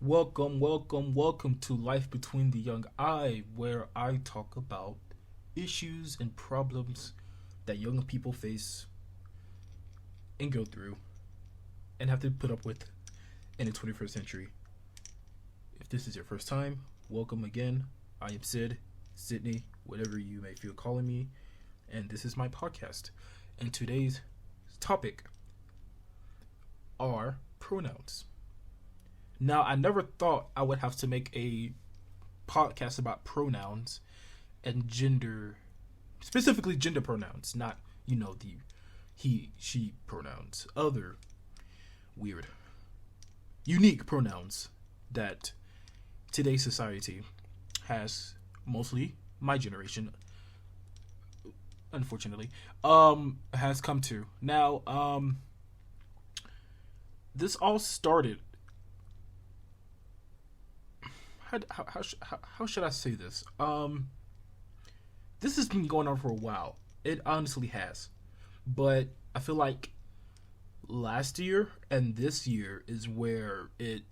Welcome to Life Between the Young I, where I talk about issues and problems that young people face and go through and have to put up with in the 21st century. If this is your first time, welcome again. I am Sydney, whatever you may feel calling me, and this is my podcast. And today's topic are pronouns. Now, I never thought I would have to make a podcast about pronouns and gender, specifically gender pronouns, not, the he, she pronouns, other weird, unique pronouns that today's society has, mostly my generation, unfortunately, has come to. Now, this all started. How should I say this? This has been going on for a while. It honestly has. But I feel like last year and this year is where it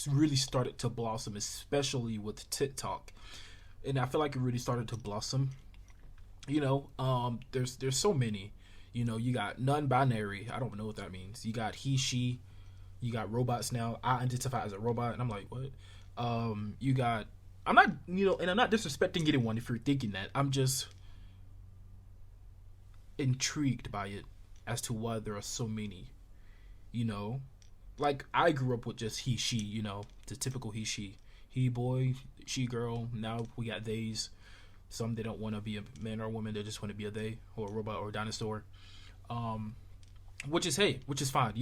really started to blossom, especially with TikTok. And I feel like it really started to blossom. There's so many. You got non-binary. I don't know what that means. You got he, she. You got robots now. I identify as a robot, and I'm like, what? You got. I'm not, and I'm not disrespecting anyone if you're thinking that. I'm just intrigued by it as to why there are so many. Like I grew up with just he, she. The typical he, she, he boy, she girl. Now we got theys. Some they don't want to be a man or a woman. They just want to be a they or a robot or a dinosaur. Which is fine.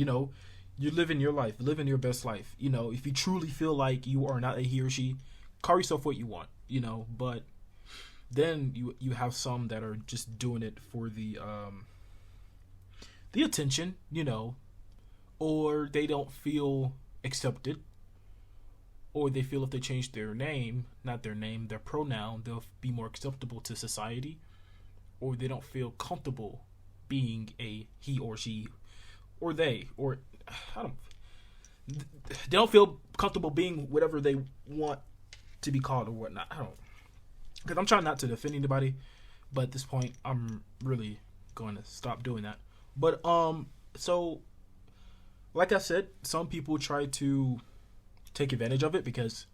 You're living your life, living your best life. If you truly feel like you are not a he or she, call yourself what you want, but then you have some that are just doing it for the attention, or they don't feel accepted, or they feel if they change their name, not their name, their pronoun, they'll be more acceptable to society, or they don't feel comfortable being a he or she, or they, or they don't feel comfortable being whatever they want to be called or whatnot. Because I'm trying not to defend anybody, but at this point, I'm really going to stop doing that. But, so, like I said, some people try to take advantage of it because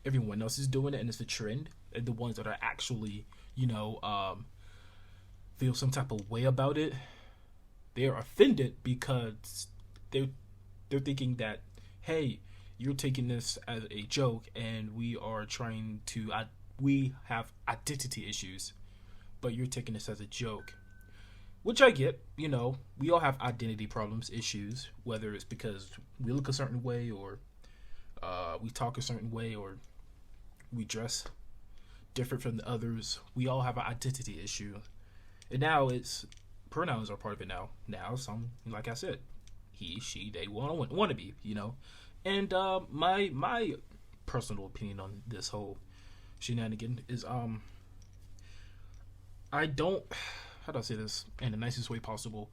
everyone else is doing it and it's a trend. And the ones that are actually, feel some type of way about it, they are offended because they're thinking that, hey, you're taking this as a joke and we have identity issues, but you're taking this as a joke, which I get. We all have identity problems, issues, whether it's because we look a certain way or we talk a certain way or we dress different from the others. We all have an identity issue, and now it's pronouns are part of it now some, like I said, he, she, they want to be, and my personal opinion on this whole shenanigan is I don't, how do I say this in the nicest way possible,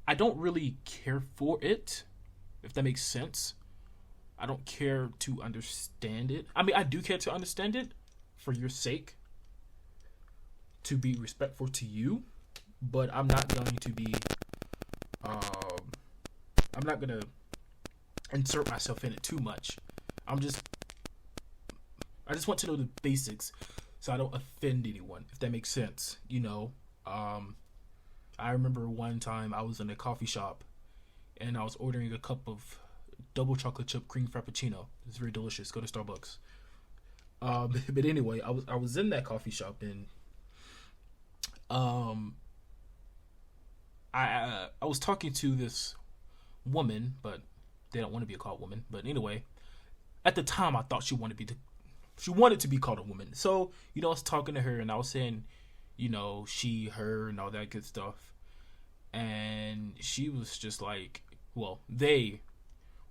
I don't really care for it, if that makes sense. I don't care to understand it. I mean, I do care to understand it for your sake, to be respectful to you, but I'm not going to be I'm not going to insert myself in it too much. I just want to know the basics so I don't offend anyone, if that makes sense. I remember one time I was in a coffee shop and I was ordering a cup of double chocolate chip cream frappuccino. It's very delicious. Go to Starbucks. But anyway, I was in that coffee shop and I was talking to this woman, but they don't want to be called woman. But anyway, at the time I thought she wanted to be called a woman. So, I was talking to her and I was saying, she, her, and all that good stuff. And she was just like, well, they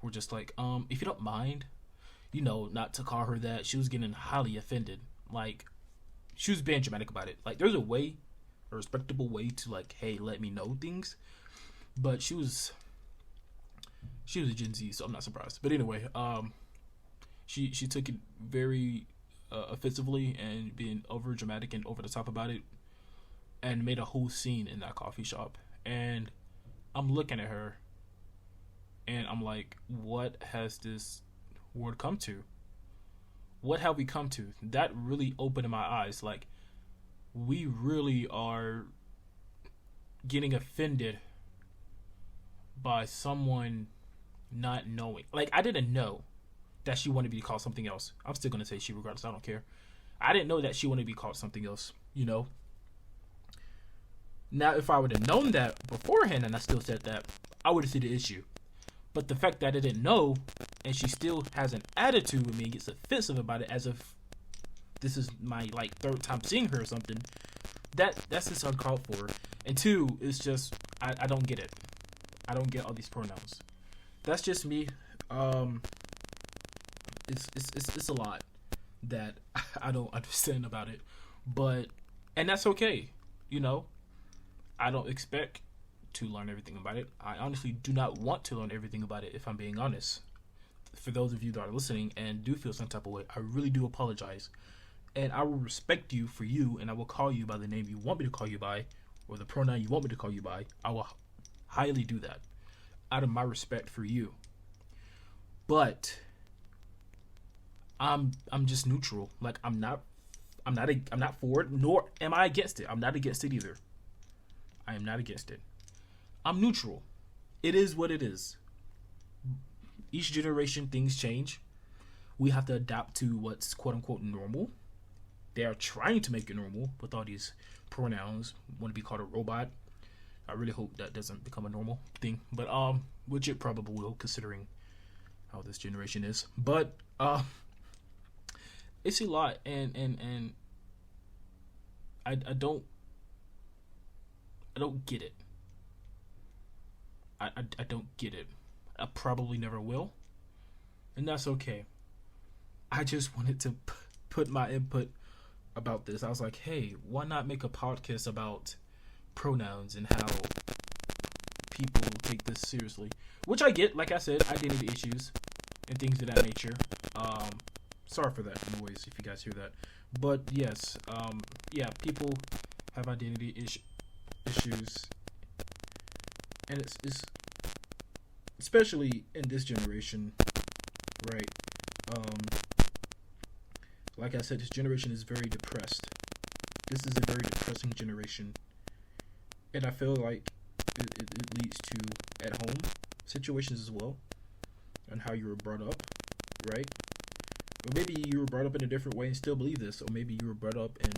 were just like, if you don't mind, not to call her that. She was getting highly offended. Like, she was being dramatic about it. Like, there's a respectable way to, like, hey, let me know things. But she was She was a Gen Z, so I'm not surprised. But anyway, she took it very offensively and being over dramatic and over the top about it, and made a whole scene in that coffee shop. And I'm looking at her, and I'm like, what has this world come to? What have we come to? That really opened my eyes. Like, we really are getting offended by someone not knowing. Like, I didn't know that she wanted to be called something else. I'm still gonna say she regardless. I don't care. I didn't know that she wanted to be called something else. You know. Now, if I would have known that beforehand and I still said that, I would have seen the issue. But the fact that I didn't know, and she still has an attitude with me and gets offensive about it, as if this is my like third time seeing her or something, that's just uncalled for. And two, it's just I don't get it. I don't get all these pronouns. That's just me. It's a lot that I don't understand about it, and that's okay. You know, I don't expect to learn everything about it. I honestly do not want to learn everything about it, if I'm being honest. For those of you that are listening and do feel some type of way, I really do apologize. And I will respect you for you, and I will call you by the name you want me to call you by, or the pronoun you want me to call you by. I will highly do that out of my respect for you. But I'm just neutral. Like, I'm not for it, nor am I against it. I'm not against it either. I am not against it. I'm neutral. It is what it is. Each generation, things change. We have to adapt to what's quote unquote normal. They are trying to make it normal with all these pronouns. Want to be called a robot. I really hope that doesn't become a normal thing. But which it probably will, considering how this generation is. But it's a lot, and I don't get it. I don't get it. I probably never will, and that's okay. I just wanted to put my input about this. I was like, hey, why not make a podcast about pronouns and how people take this seriously? Which I get, like I said, identity issues and things of that nature. Sorry for that noise if you guys hear that. But yes, yeah, people have identity issues. And it's especially in this generation, right? Like I said, this generation is very depressed. This is a very depressing generation. And I feel like it leads to at home situations as well, and how you were brought up, right? Or maybe you were brought up in a different way and still believe this, or maybe you were brought up and,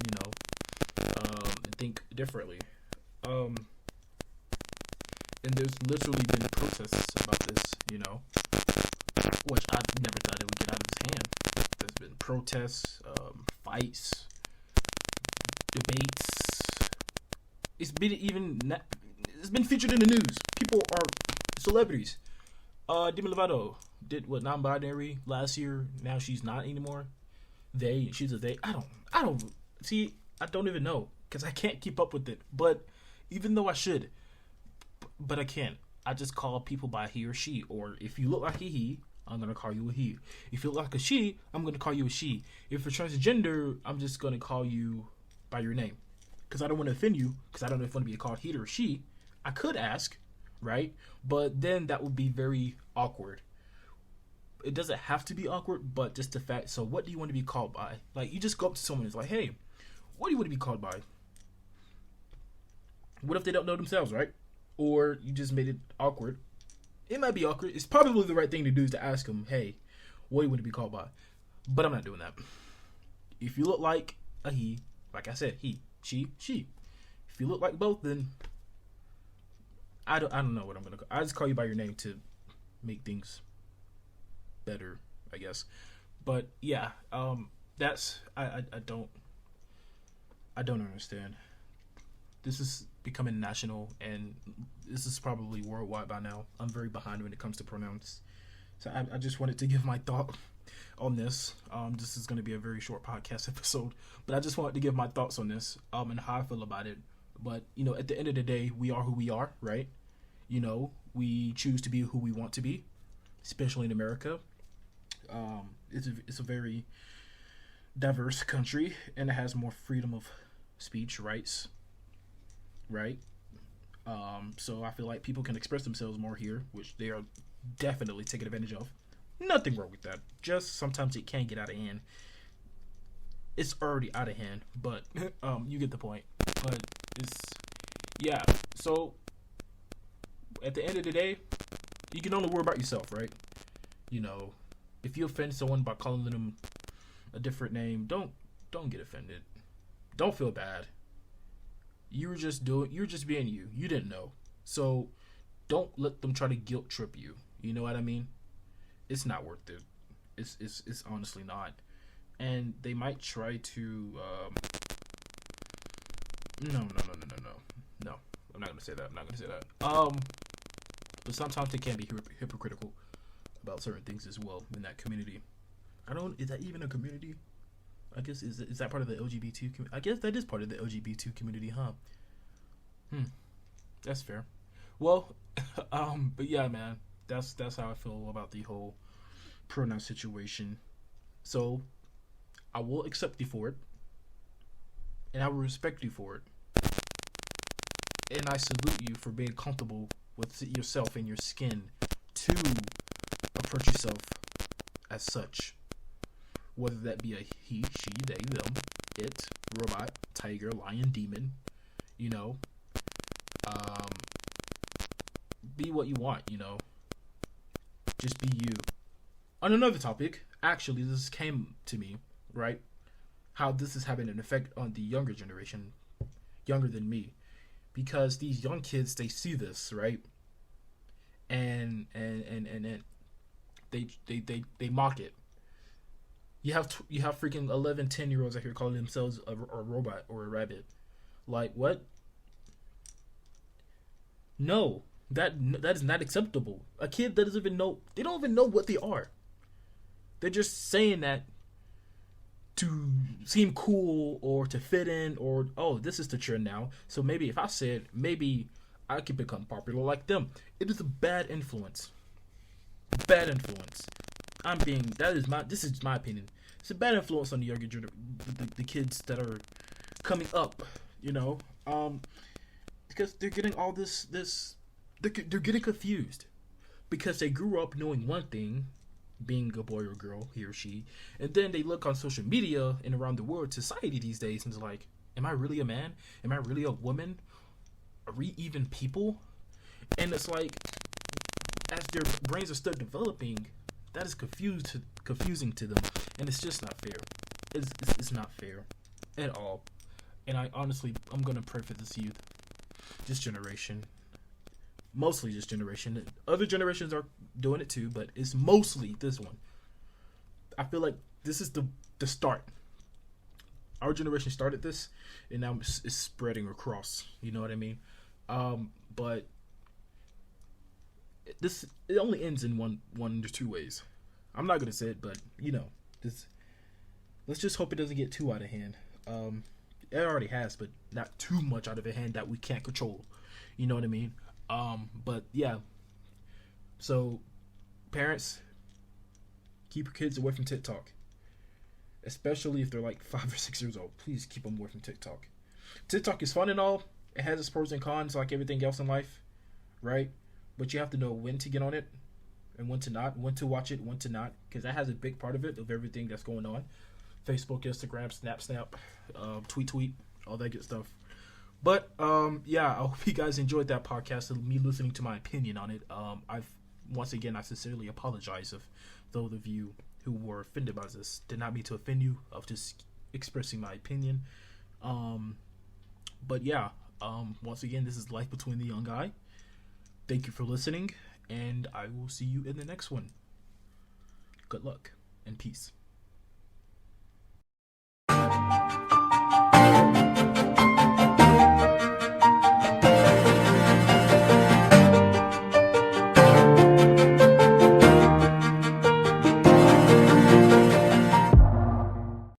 you know, and think differently. And there's literally been protests about this, you know, which I never thought it would get out of his hand. There's been protests, fights, debates. It's been featured in the news. People are celebrities. Demi Lovato did what, non-binary last year. Now she's not anymore. She's a they. I don't see. I don't even know because I can't keep up with it. But even though I should, but I can't. I just call people by he or she. Or if you look like a he, I'm gonna call you a he. If you look like a she, I'm gonna call you a she. If you're transgender, I'm just gonna call you by your name because I don't want to offend you. Because I don't know if I want to be called he or she. I could ask, right? But then that would be very awkward. It doesn't have to be awkward, but just the fact. So what do you want to be called by? Like, you just go up to someone and it's like, hey, what do you want to be called by? What if they don't know themselves, right? Or you just made it awkward. It might be awkward. It's probably the right thing to do is to ask them, hey, what do you want to be called by? But I'm not doing that. If you look like a he, like I said, he, she. If you look like both, then I don't know what I'm gonna call. I just call you by your name to make things better, I guess. But yeah, that's I don't understand. This is becoming national, and this is probably worldwide by now. I'm very behind when it comes to pronouns, so I just wanted to give my thought on this. This is going to be a very short podcast episode, but I just wanted to give my thoughts on this, and how I feel about it. But you know, at the end of the day, we are who we are, right? We choose to be who we want to be, especially in America. It's a very diverse country, and it has more freedom of speech rights, right? So I feel like people can express themselves more here, which they are definitely taking advantage of. Nothing wrong with that. Just sometimes it can get out of hand. It's already out of hand, but you get the point. But yeah. So at the end of the day, you can only worry about yourself, right? If you offend someone by calling them a different name, don't get offended. Don't feel bad. You're just being you. You didn't know. So don't let them try to guilt trip you. You know what I mean? It's not worth it. It's honestly not. And they might try to no. I'm not gonna say that. But sometimes they can be hypocritical about certain things as well in that community. Is that even a community? I guess is that part of the LGBT community? I guess that is part of the LGBT community, huh? That's fair. Well, but yeah, man, that's how I feel about the whole pronoun situation. So I will accept you for it, and I will respect you for it, and I salute you for being comfortable with yourself and your skin to approach yourself as such. Whether that be a he, she, they, them, it, robot, tiger, lion, demon, be what you want, just be you. On another topic, actually, this came to me, right? How this is having an effect on the younger generation, younger than me, because these young kids, they see this, right? And they mock it. You have freaking 11, 10-year-olds out here calling themselves a robot or a rabbit. Like, what? No, that is not acceptable. A kid that doesn't even know, they don't even know what they are. They're just saying that to seem cool or to fit in, or, oh, this is the trend now. So maybe if I said, maybe I could become popular like them. It is a bad influence. Bad influence. This is my opinion. It's a bad influence on the younger the kids that are coming up, because they're getting all this they're getting confused because they grew up knowing one thing, being a boy or girl, he or she, and then they look on social media and around the world, society these days, and it's like, am I really a man? Am I really a woman? Are we even people? And it's like, as their brains are still developing, that is confusing to them, and it's just not fair. It's not fair at all. And I'm gonna pray for this youth, this generation, mostly this generation. Other generations are doing it too, but it's mostly this one. I feel like this is the start. Our generation started this, and now it's spreading across. You know what I mean? But it only ends in one or two ways. I'm not gonna say it, but let's just hope it doesn't get too out of hand. It already has, but not too much out of hand that we can't control. You know what I mean? But yeah. So, parents, keep your kids away from TikTok, especially if they're like 5 or 6 years old. Please keep them away from TikTok. TikTok is fun and all. It has its pros and cons, like everything else in life, right? But you have to know when to get on it and when to not, when to watch it, when to not, because that has a big part of it, of everything that's going on. Facebook, Instagram, Snap, tweet, all that good stuff. But yeah, I hope you guys enjoyed that podcast and me listening to my opinion on it. I sincerely apologize if those of you who were offended by this. Did not mean to offend you. Of just expressing my opinion. But yeah, once again, this is Life Between the Young Guy. Thank you for listening, and I will see you in the next one. Good luck and peace.